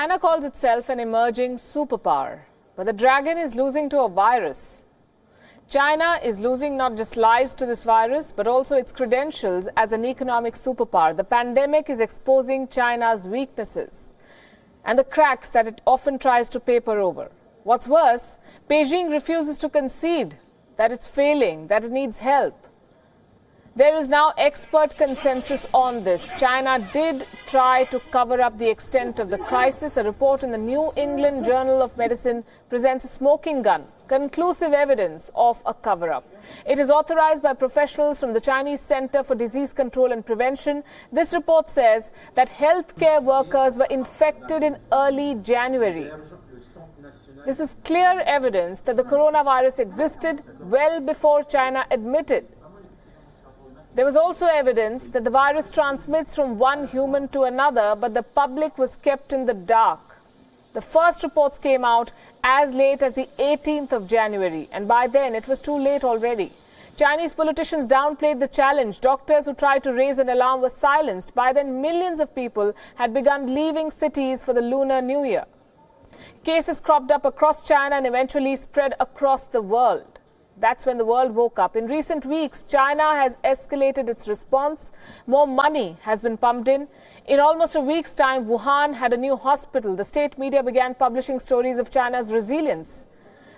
China calls itself an emerging superpower, but the dragon is losing to a virus. China is losing not just lives to this virus, but also its credentials as an economic superpower. The pandemic is exposing China's weaknesses and the cracks that it often tries to paper over. What's worse, Beijing refuses to concede that it's failing, that it needs help. There is now expert consensus on this. China did try to cover up the extent of the crisis. A report in the New England Journal of Medicine presents a smoking gun, conclusive evidence of a cover-up. It is authorized by professionals from the Chinese Center for Disease Control and Prevention. This report says that healthcare workers were infected in early January. This is clear evidence that the coronavirus existed well before China admitted. There was also evidence that the virus transmits from one human to another, but the public was kept in the dark. The first reports came out as late as the 18th of January, and by then it was too late already. Chinese politicians downplayed the challenge. Doctors who tried to raise an alarm were silenced. By then, millions of people had begun leaving cities for the Lunar New Year. Cases cropped up across China and eventually spread across the world. That's when the world woke up. In recent weeks, China has escalated its response. More money has been pumped in. In almost a week's time, Wuhan had a new hospital. The state media began publishing stories of China's resilience.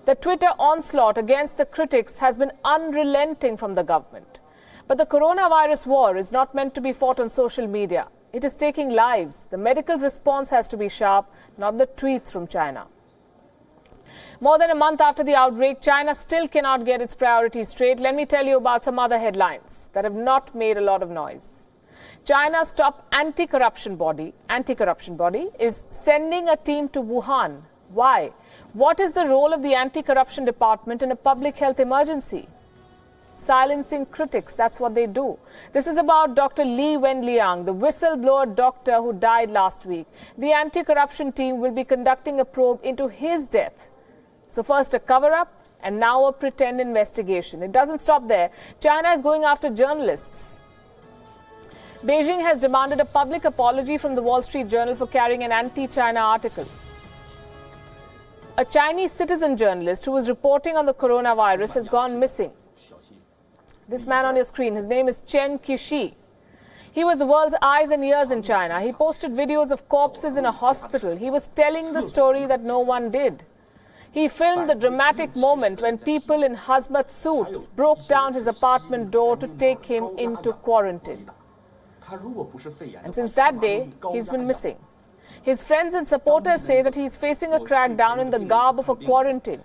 The Twitter onslaught against the critics has been unrelenting from the government. But the coronavirus war is not meant to be fought on social media. It is taking lives. The medical response has to be sharp, not the tweets from China. More than a month after the outbreak, China still cannot get its priorities straight. Let me tell you about some other headlines that have not made a lot of noise. China's top anti-corruption body is sending a team to Wuhan. Why? What is the role of the anti-corruption department in a public health emergency? Silencing critics, that's what they do. This is about Dr. Li Wenliang, the whistleblower doctor who died last week. The anti-corruption team will be conducting a probe into his death. So first a cover-up and now a pretend investigation. It doesn't stop there. China is going after journalists. Beijing has demanded a public apology from the Wall Street Journal for carrying an anti-China article. A Chinese citizen journalist who was reporting on the coronavirus has gone missing. This man on your screen, his name is Chen Qixi. He was the world's eyes and ears in China. He posted videos of corpses in a hospital. He was telling the story that no one did. He filmed the dramatic moment when people in hazmat suits broke down his apartment door to take him into quarantine. And since that day, he's been missing. His friends and supporters say that he's facing a crackdown in the garb of a quarantine.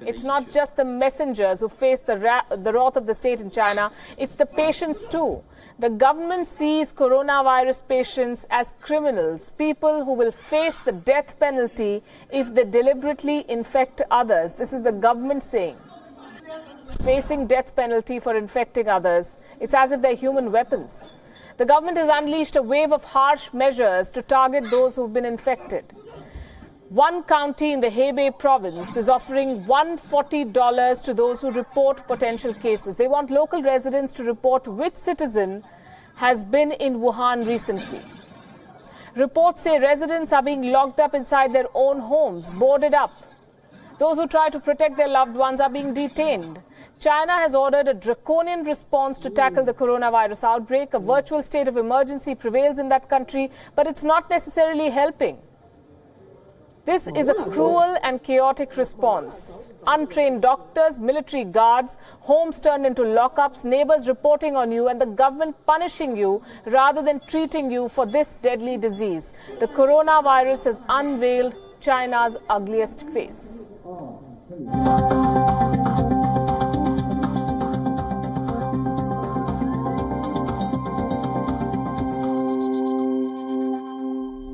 It's not just the messengers who face the wrath of the state in China, it's the patients too. The government sees coronavirus patients as criminals, people who will face the death penalty if they deliberately infect others. This is the government saying. Facing death penalty for infecting others, it's as if they're human weapons. The government has unleashed a wave of harsh measures to target those who've been infected. One county in the Hebei province is offering $140 to those who report potential cases. They want local residents to report which citizen has been in Wuhan recently. Reports say residents are being locked up inside their own homes, boarded up. Those who try to protect their loved ones are being detained. China has ordered a draconian response to tackle the coronavirus outbreak. A virtual state of emergency prevails in that country, but it's not necessarily helping. This is a cruel and chaotic response. Untrained doctors, military guards, homes turned into lockups, neighbors reporting on you, and the government punishing you rather than treating you for this deadly disease. The coronavirus has unveiled China's ugliest face.